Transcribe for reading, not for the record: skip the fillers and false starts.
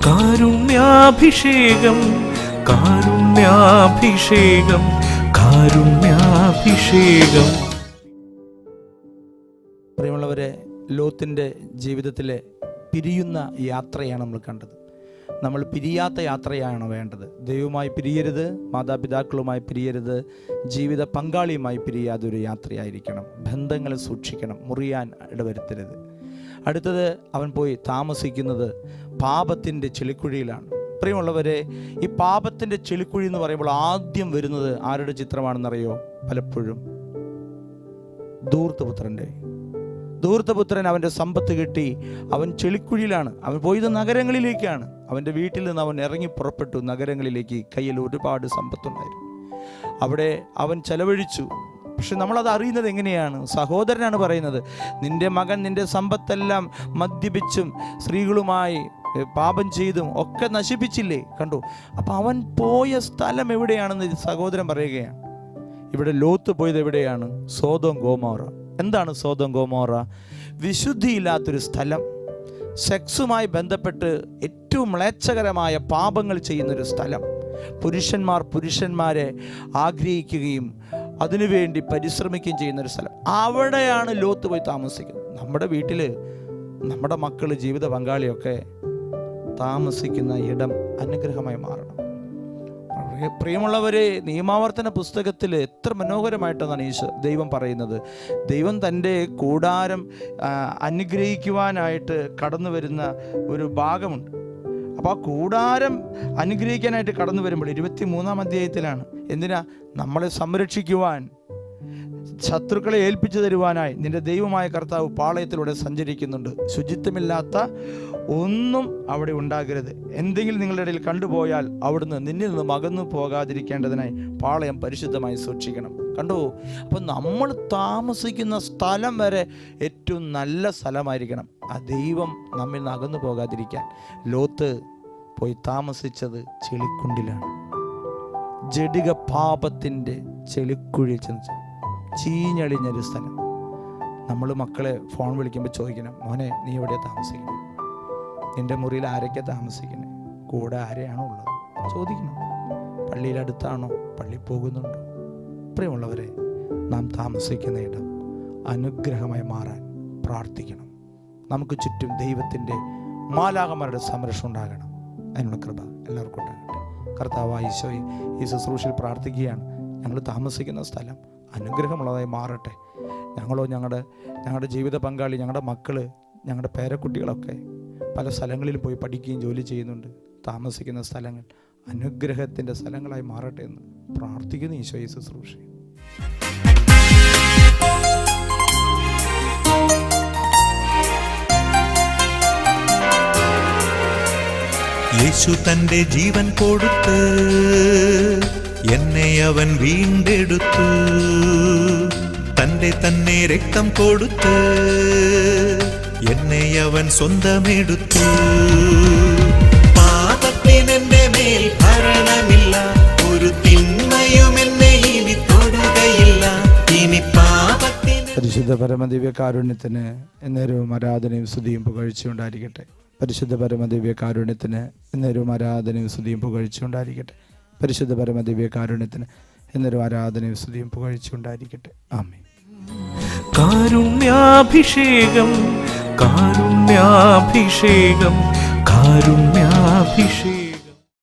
കാരുണ്യാഭിഷേകം കാരുണ്യാഭിഷേകം കാരുണ്യാഭിഷേകം. പ്രിയമുള്ളവരെ, ലോത്തിൻ്റെ ജീവിതത്തിലെ പിരിയുന്ന യാത്രയാണ് നമ്മൾ കണ്ടത്. നമ്മൾ പിരിയാത്ത യാത്രയാണ് വേണ്ടത്. ദൈവവുമായി പിരിയരുത്, മാതാപിതാക്കളുമായി പിരിയരുത്, ജീവിത പങ്കാളിയുമായി പിരിയാതെ ഒരു യാത്രയായിരിക്കണം. ബന്ധങ്ങളെ സൂക്ഷിക്കണം, മുറിയാൻ ഇടവരുത്തരുത്. അടുത്തത്, അവൻ പോയി താമസിക്കുന്നത് പാപത്തിൻ്റെ ചെളിക്കുഴിയിലാണ്. പ്രിയമുള്ളവരെ, ഈ പാപത്തിൻ്റെ ചെളിക്കുഴി എന്ന് പറയുമ്പോൾ ആദ്യം വരുന്നത് ആരുടെ ചിത്രമാണെന്നറിയോ? പലപ്പോഴും ധൂർത്തപുത്രൻ അവൻ്റെ സമ്പത്ത് കിട്ടി, അവൻ ചെളിക്കുഴിയിലാണ്. അവൻ പോയത് നഗരങ്ങളിലേക്കാണ്. അവൻ്റെ വീട്ടിൽ നിന്ന് അവൻ ഇറങ്ങി പുറപ്പെട്ടു നഗരങ്ങളിലേക്ക്. കയ്യിൽ ഒരുപാട് സമ്പത്തുണ്ടായിരുന്നു. അവിടെ അവൻ ചെലവഴിച്ചു. പക്ഷെ നമ്മളത് അറിയുന്നത് എങ്ങനെയാണ്? സഹോദരനാണ് പറയുന്നത്, നിന്റെ മകൻ നിന്റെ സമ്പത്തെല്ലാം മദ്യപിച്ചും സ്ത്രീകളുമായി പാപം ചെയ്തും ഒക്കെ നശിപ്പിച്ചില്ലേ? കണ്ടു. അപ്പം അവൻ പോയ സ്ഥലം എവിടെയാണെന്ന് സഹോദരൻ പറയുകയാണ്. ഇവിടെ ലോത്ത് പോയത് എവിടെയാണ്? Sodom Gomorrah. എന്താണ് സോദോം ഗോമോറ? വിശുദ്ധിയില്ലാത്തൊരു സ്ഥലം, സെക്സുമായി ബന്ധപ്പെട്ട് ഏറ്റവും മ്ലേച്ഛകരമായ പാപങ്ങൾ ചെയ്യുന്നൊരു സ്ഥലം, പുരുഷന്മാരെ ആഗ്രഹിക്കുകയും അതിനുവേണ്ടി പരിശ്രമിക്കുകയും ചെയ്യുന്നൊരു സ്ഥലം. അവിടെയാണ് ലോത്ത് പോയി താമസിക്കുന്നത്. നമ്മുടെ വീട്ടിൽ നമ്മുടെ മക്കൾ, ജീവിത പങ്കാളിയൊക്കെ താമസിക്കുന്ന ഇടം അനുഗ്രഹമായി മാറണം. പ്രിയമുള്ളവരെ, നിയമാവർത്തന പുസ്തകത്തിൽ എത്ര മനോഹരമായിട്ടാണ് ദൈവം പറയുന്നത്. ദൈവം തൻ്റെ കൂടാരം അനുഗ്രഹിക്കുവാനായിട്ട് കടന്നു വരുന്ന ഒരു ഭാഗമുണ്ട്. അപ്പോൾ ആ കൂടാരം അനുഗ്രഹിക്കാനായിട്ട് കടന്നു വരുമ്പോൾ 23-ാം അധ്യായത്തിലാണ്. എന്തിനാ? നമ്മളെ സംരക്ഷിക്കുവാൻ, ശത്രുക്കളെ ഏൽപ്പിച്ചു തരുവാനായി നിന്റെ ദൈവമായ കർത്താവ് പാളയത്തിലൂടെ സഞ്ചരിക്കുന്നുണ്ട്. ശുചിത്വമില്ലാത്ത ഒന്നും അവിടെ ഉണ്ടാകരുത്. എന്തെങ്കിലും നിങ്ങളുടെ ഇടയിൽ കണ്ടുപോയാൽ അവിടുന്ന് നിന്നിൽ നിന്നും അകന്നു പോകാതിരിക്കേണ്ടതിനായി പാളയം പരിശുദ്ധമായി സൂക്ഷിക്കണം. കണ്ടു. അപ്പം നമ്മൾ താമസിക്കുന്ന സ്ഥലം വരെ ഏറ്റവും നല്ല സ്ഥലമായിരിക്കണം. ആ ദൈവം നമ്മിൽ നിന്ന് അകന്നു പോകാതിരിക്കാൻ. ലോത്ത് പോയി താമസിച്ചത് ചെളിക്കുണ്ടിലാണ്. ജഡിക പാപത്തിൻ്റെ ചെളിക്കുഴിയിൽ ചെന്ന് ചീഞ്ഞളിഞ്ഞൊരു സ്ഥലം. നമ്മൾ മക്കളെ ഫോൺ വിളിക്കുമ്പോൾ ചോദിക്കണം, മോനെ നീ എവിടെയാണ് താമസിക്കുന്നത്? നിൻ്റെ മുറിയിൽ ആരൊക്കെ താമസിക്കുന്നത്? കൂടെ ആരെയാണോ ഉള്ളത്? ചോദിക്കണം. പള്ളിയിലടുത്താണോ? പള്ളി പോകുന്നുണ്ടോ? പ്രിയമുള്ളവരെ, നാം താമസിക്കുന്ന ഇടം അനുഗ്രഹമായി മാറാൻ പ്രാർത്ഥിക്കണം. നമുക്ക് ചുറ്റും ദൈവത്തിൻ്റെ മാലാഖമാരുടെ സംരക്ഷണം ഉണ്ടാകണം. അതിനുള്ള കൃപ എല്ലാവർക്കും ഉണ്ടാകട്ടെ. കർത്താവായ ഈശോയെ, ഈ ശുശ്രൂഷയിൽ പ്രാർത്ഥിക്കുകയാണ്. ഞങ്ങൾ താമസിക്കുന്ന സ്ഥലം അനുഗ്രഹമുള്ളതായി മാറട്ടെ. ഞങ്ങളോ ഞങ്ങളുടെ ജീവിത പങ്കാളി, ഞങ്ങളുടെ മക്കൾ, ഞങ്ങളുടെ പേരക്കുട്ടികളൊക്കെ പല സ്ഥലങ്ങളിലും പോയി പഠിക്കുകയും ജോലി ചെയ്യുന്നുണ്ട്. താമസിക്കുന്ന സ്ഥലങ്ങൾ അനുഗ്രഹത്തിൻ്റെ സ്ഥലങ്ങളായി മാറട്ടെ എന്ന് പ്രാർത്ഥിക്കുന്നു. ഈശോയെ ശുശ്രൂഷ. യേശു തൻ്റെ ജീവൻ കൊടുത്ത് എന്നെ അവൻ വീണ്ടെടുത്തു. തന്നെ രക്തം കൊടുത്ത് എന്നെ അവൻ സ്വന്തമെടുത്തു. പാപത്തിനെന്റെ മേൽ ഭരണമില്ല, ഒരു തിന്മയും എന്നെ ഇനി തൊടുകയില്ല. ഇനി പാപത്തിന്. പരിശുദ്ധ പരമദിവ്യ കാരുണ്യത്തിന് എന്നേരവും ആരാധനയും സ്തുതിയും പുകഴ്ചയുണ്ടായിരിക്കട്ടെ. പരിശുദ്ധ പരമദിവ്യ കാരുണ്യത്തിന് എന്നേരവും ആരാധനയും സ്തുതിയും പുകഴ്ചയുണ്ടായിരിക്കട്ടെ. പരിശുദ്ധ പരമദിവ്യ കാരുണ്യത്തിന് എന്നൊരു ആരാധനയും സ്തുതിയും പുകഴ്ചയുണ്ടായിരിക്കട്ടെ. ആമേൻ. കാരുണ്യാഭിഷേകം കാരുണ്യാഭിഷേകം കാരുണ്യാഭിഷേകം.